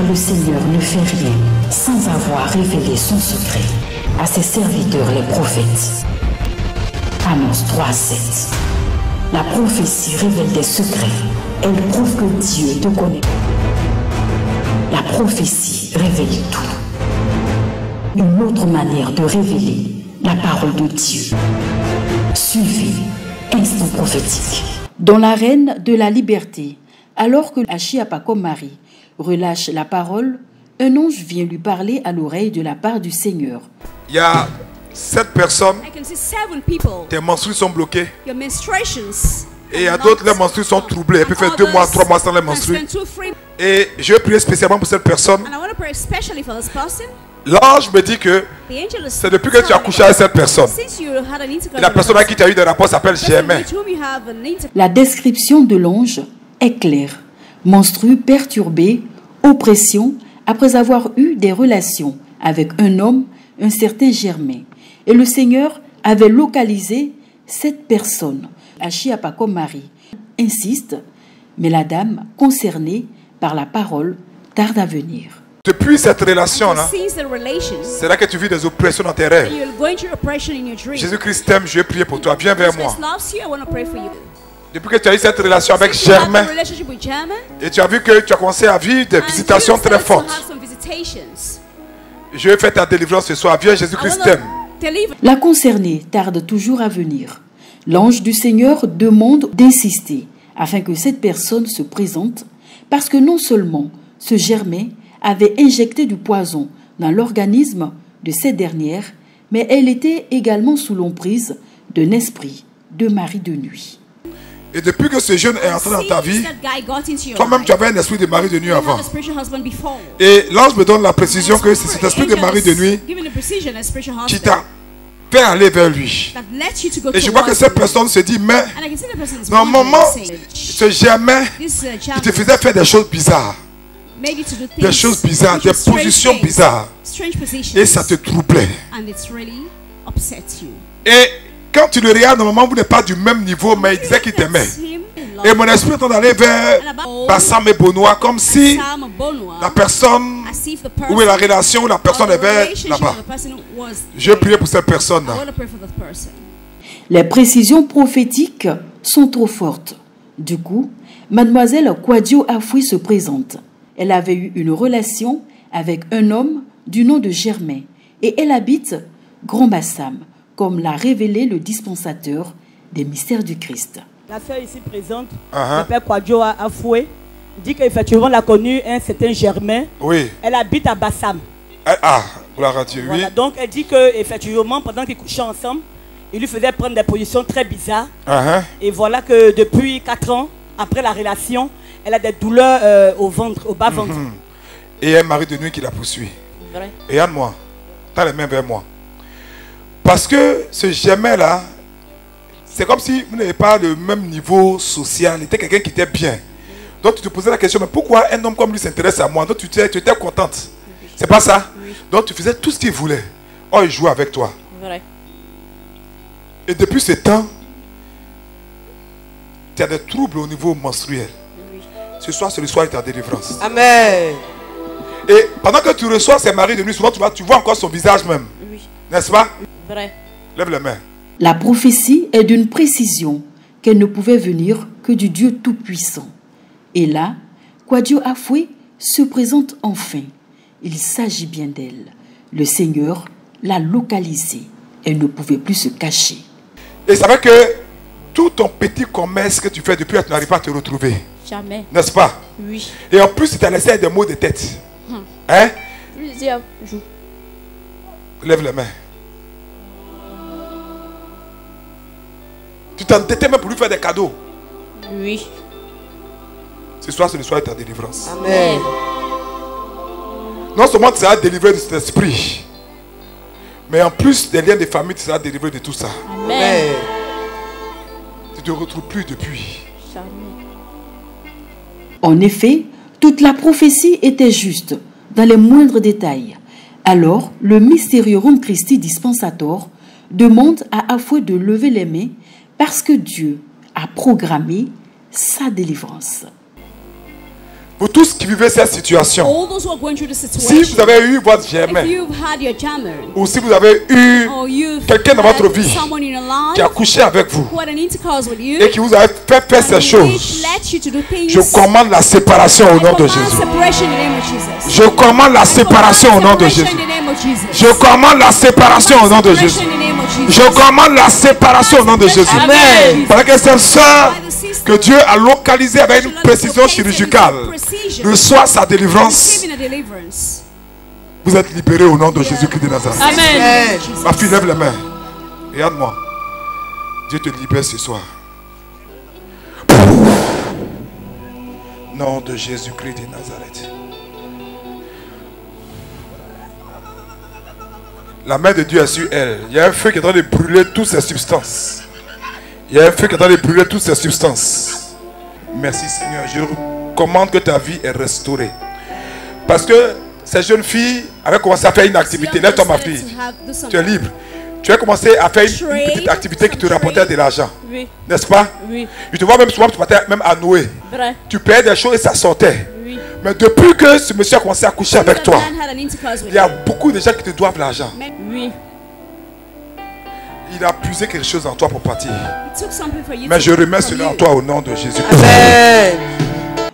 le Seigneur ne fait rien sans avoir révélé son secret à ses serviteurs les prophètes. Amos 3:7. La prophétie révèle des secrets. Elle prouve que Dieu te connaît. La prophétie révèle tout. Une autre manière de révéler la parole de Dieu. Suivez Instant prophétique. Dans l'arène de la liberté, alors que Achiapako Marie relâche la parole, un ange vient lui parler à l'oreille de la part du Seigneur. Il y a 7 personnes, tes menstrues sont bloquées. Et il y a d'autres, les menstrues sont troublées. Elle peut faire 2 mois, 3 mois sans les menstrues. Et je vais prier spécialement pour cette personne. L'ange me dit que c'est depuis que tu as couché avec cette personne. Et la personne à qui tu as eu des rapports s'appelle Germain. La description de l'ange est claire. Menstrues perturbées, oppression, après avoir eu des relations avec un homme, un certain Germain. Et le Seigneur avait localisé cette personne. Achiapako Marie insiste, mais la dame concernée par la parole tarde à venir. Depuis cette relation-là, c'est là que tu vis des oppressions dans tes rêves. Jésus-Christ t'aime, je vais prier pour toi. Viens vers moi. Depuis que tu as eu cette relation avec Germain, et tu as vu que tu as commencé à vivre des visitations très fortes, je vais faire ta délivrance ce soir. Viens, Jésus-Christ t'aime. La concernée tarde toujours à venir. L'ange du Seigneur demande d'insister afin que cette personne se présente, parce que non seulement ce Germain avait injecté du poison dans l'organisme de cette dernière, mais elle était également sous l'emprise d'un esprit de mari de nuit. Et depuis que ce jeune est entré dans ta vie, toi-même tu avais un esprit de mari de nuit avant. Et l'ange me donne la précision que c'est cet esprit de mari de nuit qui t'a fait aller vers lui. Et je vois que cette personne se dit, mais normalement, ce Germain, il te faisait faire des choses bizarres. Des choses bizarres, des positions bizarres. Et ça te troublait. Et quand tu le regardes, normalement, vous n'êtes pas du même niveau, mais il disait qu'il t'aimait. Et mon esprit est en train d'aller vers Bassam et Benoît, comme si la personne, où est la relation, où la personne est vers là-bas. Je prie pour cette personne-là. Les précisions prophétiques sont trop fortes. Du coup, mademoiselle Kwadio Afoui se présente. Elle avait eu une relation avec un homme du nom de Germain et elle habite Grand Bassam, comme l'a révélé le dispensateur des mystères du Christ. La sœur ici présente, le père Kwadio Afoui, dit qu'effectivement elle a connu un certain Germain. Oui. Elle habite à Bassam. Ah, gloire à Dieu, voilà, oui. donc elle dit qu'effectivement, pendant qu'ils couchaient ensemble, il lui faisait prendre des positions très bizarres. Et voilà que depuis 4 ans, après la relation, elle a des douleurs au ventre, au bas-ventre. Et un mari de nuit qui la poursuit. Vrai. Regarde-moi, t'as les mains vers moi. Parce que ce Germain-là, c'est comme si vous n'avez pas le même niveau social. Il était quelqu'un qui était bien. Donc tu te posais la question, mais pourquoi un homme comme lui s'intéresse à moi? Donc tu étais contente. C'est pas ça? Oui. Donc tu faisais tout ce qu'il voulait. Oh, il jouait avec toi. Vrai. Et depuis ce temps, tu as des troubles au niveau menstruel. Oui. Ce soir, c'est le soir de ta délivrance. Amen. Et pendant que tu reçois ces maris de nuit, souvent tu vois encore son visage même. Oui. N'est-ce pas? Vrai. Lève les mains. La prophétie est d'une précision qu'elle ne pouvait venir que du Dieu Tout-Puissant. Et là, Kwadio Afoui se présente enfin. Il s'agit bien d'elle. Le Seigneur l'a localisée. Elle ne pouvait plus se cacher. Et c'est vrai que tout ton petit commerce que tu fais depuis, tu n'arrives pas à te retrouver. Jamais. N'est-ce pas? Oui. Et en plus, tu t'as laissé des maux de tête. Hein? Lève les mains. Tu t'entêtais même pour lui faire des cadeaux. Oui. Ce soir, c'est le soir de ta délivrance. Amen. Non seulement tu seras délivré de cet esprit, mais en plus des liens de famille, tu seras délivré de tout ça. Amen. Tu ne te retrouves plus depuis. Jamais. En effet, toute la prophétie était juste, dans les moindres détails. Alors, le mystérieux Rom Christi Dispensator demande à Afoui de lever les mains parce que Dieu a programmé sa délivrance. Pour tous qui vivaient cette situation, si vous avez eu votre germain, ou si vous avez eu quelqu'un dans votre vie qui a couché avec vous et qui vous a fait faire ces choses, je commande la séparation au nom de Jésus. Je commande la séparation au nom de Jésus. Je commande la séparation au nom de Jésus. Je commande la séparation au nom de Jésus. Amen. Parce que cette soeur que Dieu a localisée avec une précision chirurgicale reçoit sa délivrance. Vous êtes libérés au nom de Jésus-Christ de Nazareth. Amen. Ma fille, lève les mains. Regarde-moi. Dieu te libère ce soir. Nom de Jésus-Christ de Nazareth. La main de Dieu est sur elle. Il y a un feu qui est en train de brûler toutes ces substances. Il y a un feu qui est en train de brûler toutes ces substances. Merci Seigneur. Je commande que ta vie est restaurée. Parce que ces jeunes filles avaient commencé à faire une activité. Lève-toi ma fille. Tu es libre. Tu as commencé à faire une petite activité qui te rapportait de l'argent. Oui. N'est-ce pas? Oui. Je te vois même souvent, tu partais même à Noé. Vrai. Tu payais des choses et ça sortait. Oui. Mais depuis que ce monsieur a commencé à coucher avec toi, il y a beaucoup de gens qui te doivent l'argent. Oui. Il a puisé quelque chose en toi pour partir. Mais je remets cela en toi au nom de Jésus. Amen.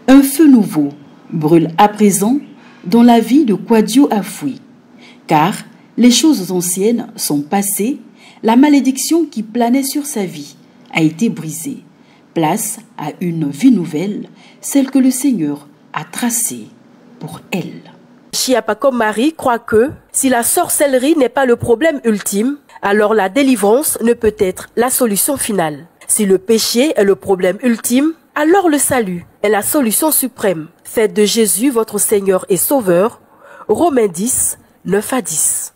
Un feu nouveau brûle à présent dans la vie de Kwadio Afoui. Car les choses anciennes sont passées, la malédiction qui planait sur sa vie a été brisée. Place à une vie nouvelle, celle que le Seigneur a tracée pour elle. Chiapako Marie croit que si la sorcellerie n'est pas le problème ultime, alors la délivrance ne peut être la solution finale. Si le péché est le problème ultime, alors le salut est la solution suprême. Faites de Jésus votre Seigneur et Sauveur. Romains 10, 9 à 10.